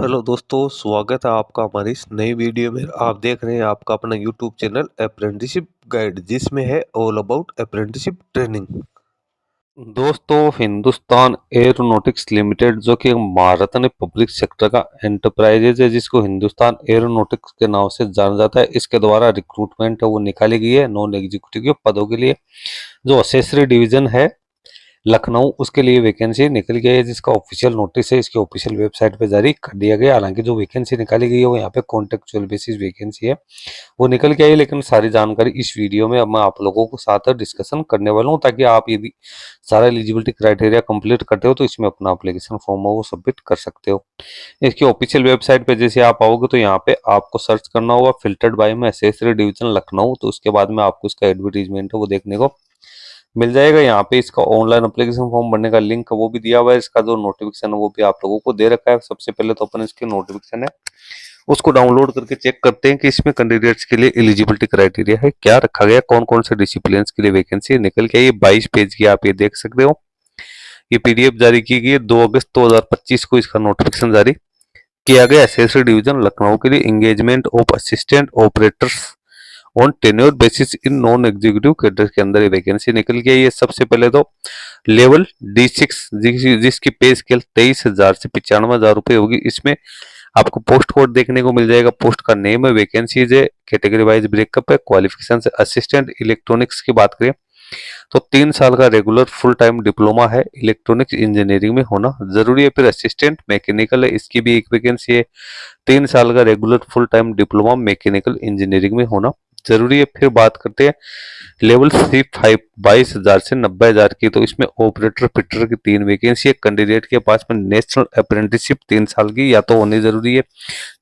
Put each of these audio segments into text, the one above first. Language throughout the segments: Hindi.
हेलो दोस्तों, स्वागत है आपका हमारी इस नई वीडियो में। आप देख रहे हैं आपका अपना यूट्यूब चैनल अप्रेंटिसशिप गाइड, जिसमें है ऑल अबाउट अप्रेंटिसशिप ट्रेनिंग। दोस्तों, हिंदुस्तान एरोनॉटिक्स लिमिटेड जो कि भारत में पब्लिक सेक्टर का एंटरप्राइजेज है, जिसको हिंदुस्तान एरोनॉटिक्स के नाम से जाना जाता है, इसके द्वारा रिक्रूटमेंट है वो निकाली गई है नॉन एग्जीक्यूटिव के पदों के लिए। जो असेसरी डिवीजन है लखनऊ, उसके लिए वैकेंसी निकल गई है, जिसका ऑफिशियल नोटिस है इसकी ऑफिशियल वेबसाइट पे जारी कर दिया गया। हालांकि जो वैकेंसी निकाली गई है वो यहाँ पे कॉन्ट्रेक्चुअल बेसिस वैकेंसी है, वो निकल के आई, लेकिन सारी जानकारी इस वीडियो में अब मैं आप लोगों को साथ डिस्कशन करने वाला हूँ, ताकि आप यदि सारा एलिजिबिलिटी क्राइटेरिया कंप्लीट करते हो तो इसमें अपना एप्लीकेशन फॉर्म वो सबमिट कर सकते हो। इसकी ऑफिशियल वेबसाइट पे जैसे आप आओगे तो यहाँ पे आपको सर्च करना होगा फिल्टर्ड बाय में एसेसरी डिवीजन लखनऊ। तो उसके बाद में आपको इसका एडवर्टीजमेंट है वो देखने को मिल जाएगा। यहाँ पे इसका ऑनलाइन एप्लीकेशन फॉर्म भरने का लिंक वो भी दिया हुआ है, इसका जो नोटिफिकेशन है वो भी आप लोगों को दे रखा है। सबसे पहले तो अपन इसके नोटिफिकेशन है उसको डाउनलोड करके चेक करते हैं कि इसमें कैंडिडेट्स के लिए एलिजिबिलिटी क्राइटेरिया है क्या रखा गया, कौन कौन से डिसिप्लिन के लिए वैकेंसी निकल के। ये 22 पेज की आप ये देख सकते हो, ये पीडीएफ जारी की गई है 2 अगस्त 2025 को। इसका नोटिफिकेशन जारी किया गया एसेसरी डिवीजन लखनऊ के लिए। Engagement of assistant operators on tenure basis in non executive cadre के अंदर ये वैकेंसी निकल गई है। सबसे पहले तो लेवल D6 जिसकी पे स्केल 23,000 से 95,000 रुपए होगी। इसमें आपको पोस्ट कोड देखने को मिल जाएगा, पोस्ट का नेम है, वैकेंसीज है, कैटेगरी वाइज ब्रेकअप है, क्वालिफिकेशन से असिस्टेंट इलेक्ट्रॉनिक्स की बात करें तो 3 साल का रेगुलर फुल टाइम डिप्लोमा है इलेक्ट्रॉनिक्स इंजीनियरिंग में होना जरूरी है। फिर असिस्टेंट मैकेनिकल है, इसकी भी एक वैकेंसी है, 3 साल का regular full time diploma mechanical engineering में होना जरूरी है। फिर बात करते हैं लेवल C5 22,000 से 90,000 की, तो इसमें ऑपरेटर फिटर की 3 वैकेंसी है। कैंडिडेट के पास में नेशनल अप्रेंटिसशिप 3 साल की या तो होनी जरूरी है,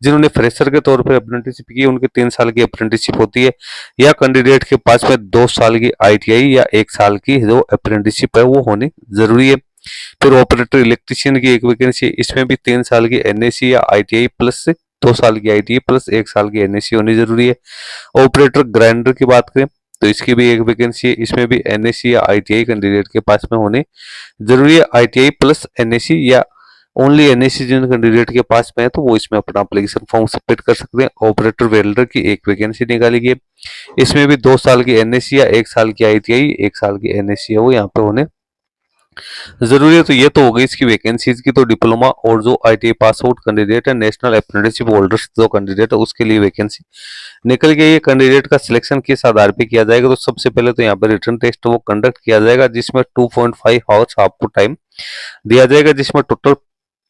जिन्होंने फ्रेशर के तौर पर अप्रेंटिसशिप की उनकी 3 साल की अप्रेंटिसशिप होती है, या कैंडिडेट के पास में 2 साल की ITI या 1 साल की जो अप्रेंटिसशिप है वो होनी जरूरी है। फिर ऑपरेटर इलेक्ट्रीशियन की एक वैकेंसी है, इसमें भी 3 साल की NSC या ITI प्लस 2 साल की ITI प्लस 1 साल की NSC होनी जरूरी है। ऑपरेटर ग्राइंडर की बात करें तो इसकी भी एक वैकेंसी है, इसमें भी NSC या ITI कैंडिडेट के पास में होने जरूरी है। ITI प्लस NSC या ओनली NSC जिन कैंडिडेट के पास में है तो वो इसमें अपना एप्लीकेशन फॉर्म सबमिट कर सकते हैं। ऑपरेटर वेल्डर की एक वैकेंसी निकाली गई है, इसमें भी 2 साल की NSC या 1 साल की ITI 1 साल की NSC है वो यहाँ पे होने जरूरी है। तो ये तो हो गई इसकी वैकेंसीज की। तो डिप्लोमा और जो ITI पास आउट कैंडिडेट है, नेशनल अप्रेंटिसशिप होल्डर्स जो कैंडिडेट है उसके लिए वैकेंसी निकल गई है। कैंडिडेट का सिलेक्शन किस आधार पे किया जाएगा, तो सबसे पहले तो यहाँ पे रिटन टेस्ट वो कंडक्ट किया जाएगा, जिसमें 2.5 आवर्स आपको टाइम दिया जाएगा, जिसमें टोटल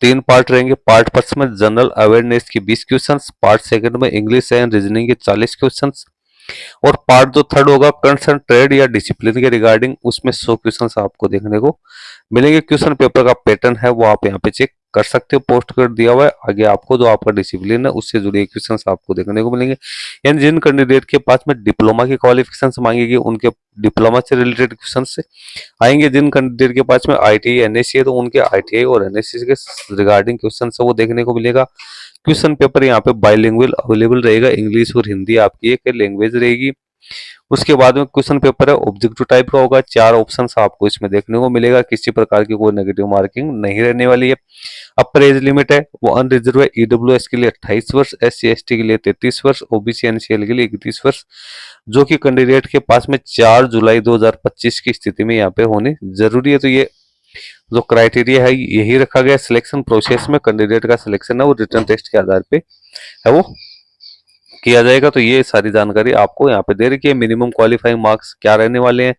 3 पार्ट रहेंगे। पार्ट फर्स्ट में जनरल अवेयरनेस की 20 क्वेश्चन, पार्ट सेकंड में इंग्लिश एंड रीजनिंग के 40 क्वेश्चन, और पार्ट जो थर्ड होगा कंसर्न ट्रेड या डिसिप्लिन के रिगार्डिंग, उसमें 100 क्वेश्चन आपको देखने को मिलेंगे। क्वेश्चन पेपर का पैटर्न है वो आप यहाँ पे चेक कर सकते हो, पोस्ट कर दिया हुआ है आगे आपको। जो आपका डिसिप्लिन है उससे जुड़े क्वेश्चंस आपको देखने को मिलेंगे। यानी जिन कैंडिडेट के पास में डिप्लोमा की क्वालिफिकेशन मांगेगी उनके डिप्लोमा से रिलेटेड क्वेश्चन आएंगे। जिन कैंडिडेट के पास में ITI NSC है तो उनके ITI और NSC के रिगार्डिंग क्वेश्चन वो देखने को मिलेगा। क्वेश्चन पेपर यहाँ पे बाइलिंगुअल अवेलेबल रहेगा, इंग्लिश और हिंदी आपकी एक लैंग्वेज रहेगी। उसके बाद में क्वेश्चन पेपर है ऑब्जेक्टिव टाइप का होगा, 4 ऑप्शंस आपको इसमें देखने को मिलेगा, किसी प्रकार की कोई नेगेटिव मार्किंग नहीं रहने वाली है। अपर एज लिमिट है वो अनरिजर्व है, EWS के लिए 28 वर्ष, SC ST के लिए 33 वर्ष, OBC NCL के लिए 31 वर्ष, जो कि कैंडिडेट के पास में 4 जुलाई 2025 की स्थिति में यहाँ पे होने जरूरी है। तो ये जो क्राइटेरिया है यही रखा गया। सिलेक्शन प्रोसेस में कैंडिडेट का सिलेक्शन है वो रिटन टेस्ट के आधार पे है वो किया जाएगा। तो ये सारी जानकारी आपको यहाँ पे दे रखी है। मिनिमम क्वालिफाइंग मार्क्स क्या रहने वाले हैं,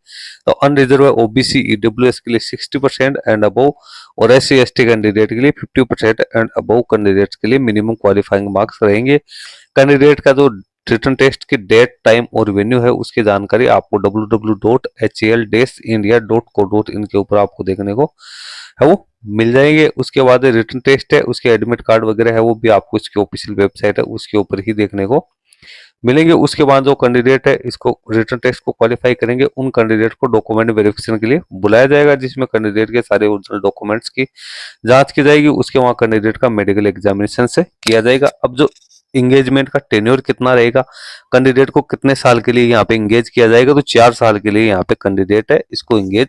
तो अनरिजर्व OBC EWS के लिए 60% एंड अबव, और SC ST कैंडिडेट के लिए 50% एंड अबव कैंडिडेट्स के लिए मिनिमम क्वालिफाइंग मार्क्स रहेंगे। कैंडिडेट का जो रिटन टेस्ट की डेट, टाइम और वेन्यू है उसकी जानकारी आपको www.hal-india.co.in के ऊपर आपको देखने को है वो मिल जाएंगे। उसके बाद रिटन टेस्ट है, उसके एडमिट कार्ड वगैरह है वो भी आपको इसकी ऑफिशियल वेबसाइट है उसके ऊपर ही देखने को मिलेंगे। उसके बाद जो कैंडिडेट है इसको रिटन टेस्ट को क्वालिफाई करेंगे उन कैंडिडेट को डॉक्यूमेंट वेरिफिकेशन के लिए बुलाया जाएगा, जिसमें कैंडिडेट के सारे ओरिजिनल डॉक्यूमेंट्स की जांच की जाएगी। उसके वहां कैंडिडेट का मेडिकल एग्जामिनेशन से किया जाएगा। अब जो इंगेजमेंट का टेन्योर कितना रहेगा, कैंडिडेट को कितने साल के लिए यहाँ पे इंगेज किया जाएगा, तो 4 साल के लिए यहाँ पे कैंडिडेट है इसको इंगेज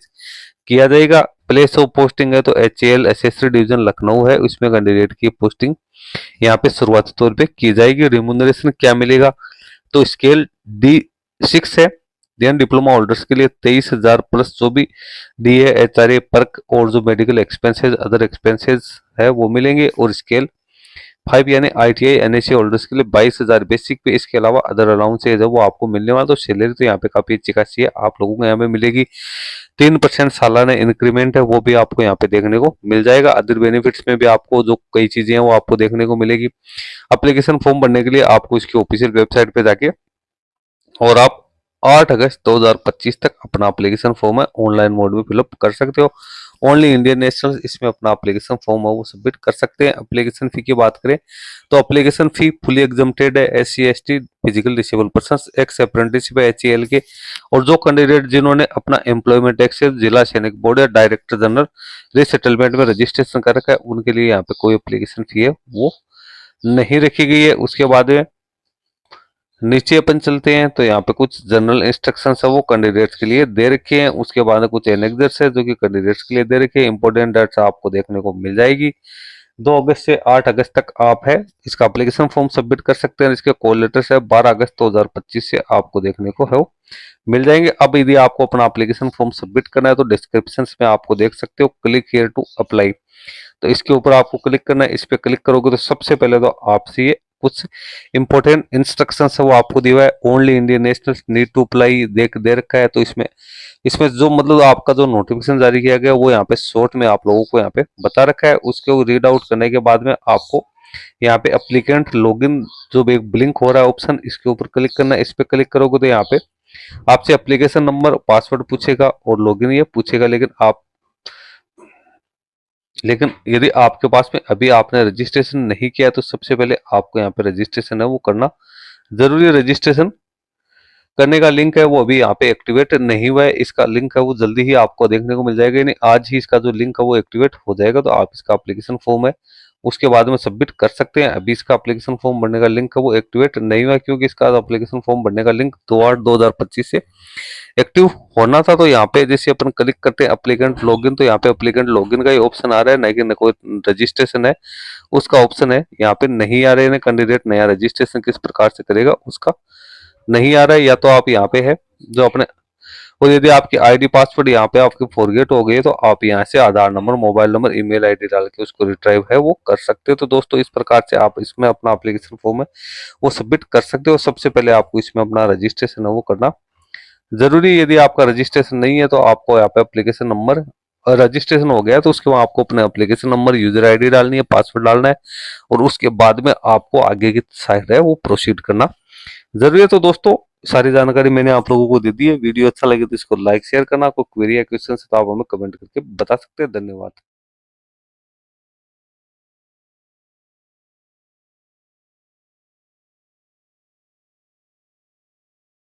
किया जाएगा। प्लेस ऑफ पोस्टिंग है तो HAL एसएससी डिवीजन लखनऊ है, उसमें कैंडिडेट की पोस्टिंग यहाँ पे शुरुआती तौर पे की जाएगी। रिम्यूनरेशन क्या मिलेगा, तो स्केल D6 है। देन डिप्लोमा होल्डर्स के लिए 23,000 प्लस जो भी DA HRA पर्क और जो मेडिकल एक्सपेंसेस अदर एक्सपेंसेस है वो मिलेंगे। और स्केल 5 यानी ITI NSC होल्डर्स के लिए 22,000 बेसिक पे, इसके अलावा अदर अलाउंसेज है वो आपको मिलने वाला। तो सैलरी तो यहाँ पे काफी अच्छी खासी है, आप लोगों को यहाँ पे मिलेगी। 3% सालाना इंक्रीमेंट है वो भी आपको यहाँ पे देखने को मिल जाएगा। अदर बेनिफिट्स में भी आपको जो कई चीजें हैं वो आपको देखने को मिलेगी। एप्लीकेशन फॉर्म भरने के लिए आपको इसकी ऑफिशियल वेबसाइट पे जाके और आप 8 अगस्त 2025 तक अपना एप्लीकेशन फॉर्म है ऑनलाइन मोड में फिलअप कर सकते हो। ओनली इंडियन नेशनल इसमें अपना एप्लीकेशन फॉर्म है वो सबमिट कर सकते हैं। एप्लीकेशन फी की बात करें तो एप्लीकेशन फी फुली एग्जम्प्टेड है SC ST physical disable person x apprenticeship है HAL के, और जो कैंडिडेट जिन्होंने अपना एम्प्लॉयमेंट एक्सेस जिला सैनिक बोर्ड या डायरेक्टर जनरल रिसेटलमेंट में रजिस्ट्रेशन कर रखा है उनके लिए यहाँ पे कोई एप्लीकेशन फी है वो नहीं रखी गई है। उसके बाद में नीचे अपन चलते हैं तो यहाँ पे कुछ जनरल इंस्ट्रक्शंस है वो कैंडिडेट्स के लिए दे रखे हैं। उसके बाद कुछ एनेक्डट्स है जो कि कैंडिडेट्स के लिए दे रखे हैं। इंपॉर्टेंट डेट्स आपको देखने को मिल जाएगी। 2 अगस्त से 8 अगस्त तक आप है इसका एप्लीकेशन फॉर्म सबमिट कर सकते हैं। इसके कॉल लेटर्स है 12 अगस्त 2025 से आपको देखने को है वो मिल जाएंगे। अब यदि आपको अपना एप्लीकेशन फॉर्म सबमिट करना है तो डिस्क्रिप्शन में आपको देख सकते हो क्लिक हियर टू अप्लाई, तो इसके ऊपर आपको क्लिक करना है। इस पे क्लिक करोगे तो सबसे पहले तो आपसे ये कुछ इंपॉर्टेंट इंस्ट्रक्शंस है वो आपको दिया हुआ है। Only Indian national need to apply दे रखा है। तो इसमें इसमें जो मतलब आपका जो नोटिफिकेशन जारी किया गया वो यहाँ पे शॉर्ट में आप लोगों को यहाँ पे बता रखा है। उसके रीड आउट करने के बाद में आपको यहाँ पे एप्लीकेंट लॉगिन जो एक ब्लिंक हो रहा है ऑप्शन, इसके ऊपर क्लिक करना है। इस पे क्लिक करोगे तो यहाँ पे आपसे एप्लीकेशन नंबर पासवर्ड पूछेगा और लॉगिन ये पूछेगा। लेकिन यदि आपके पास में अभी आपने रजिस्ट्रेशन नहीं किया तो सबसे पहले आपको यहाँ पे रजिस्ट्रेशन है वो करना जरूरी है। रजिस्ट्रेशन करने का लिंक है वो अभी यहाँ पे एक्टिवेट नहीं हुआ है, इसका लिंक है वो जल्दी ही आपको देखने को मिल जाएगा, यानी आज ही इसका जो लिंक है वो एक्टिवेट हो जाएगा। तो आप इसका एप्लीकेशन फॉर्म है उसके बाद में सबमिट कर सकते हैं। अभी इसका एप्लीकेशन फॉर्म भरने का लिंक है वो एक्टिवेट नहीं हुआ क्योंकि इसका एप्लीकेशन फॉर्म भरने का लिंक 2/8/2025 से एक्टिव होना था। तो यहाँ पे जैसे अपन क्लिक करते हैं एप्लीकेंट लॉगिन, तो यहाँ पे एप्लीकेंट लॉगिन का ही ऑप्शन आ रहा है, नहीं कि कोई रजिस्ट्रेशन है उसका ऑप्शन है यहाँ पे नहीं आ रहे हैं। कैंडिडेट नया रजिस्ट्रेशन किस प्रकार से करेगा उसका नहीं आ रहा है। या तो आप यहाँ पे है जो अपने, और यदि आपकी ID पासवर्ड यहाँ पे आपके फॉरगेट हो गई तो आप यहाँ से Aadhaar number mobile number email ID डाल के उसको रिट्राइव है वो कर सकते हो। तो दोस्तों इस प्रकार से आप इसमें अपना एप्लीकेशन फॉर्म है वो सबमिट कर सकते हो। सबसे पहले आपको इसमें अपना रजिस्ट्रेशन है वो करना जरूरी है। यदि आपका रजिस्ट्रेशन नहीं है तो आपको यहाँ पे एप्लीकेशन नंबर, रजिस्ट्रेशन हो गया तो उसके बाद आपको अपना एप्लीकेशन नंबर यूजर ID डालनी है पासवर्ड डालना है और उसके बाद में आपको आगे की साइड है वो प्रोसीड करना जरूरी है। तो दोस्तों सारी जानकारी मैंने आप लोगों को दे दी है। वीडियो अच्छा लगे तो इसको लाइक शेयर करना। कोई क्वेरी या क्वेश्चन है तो आप हमें कमेंट करके बता सकते हैं। धन्यवाद।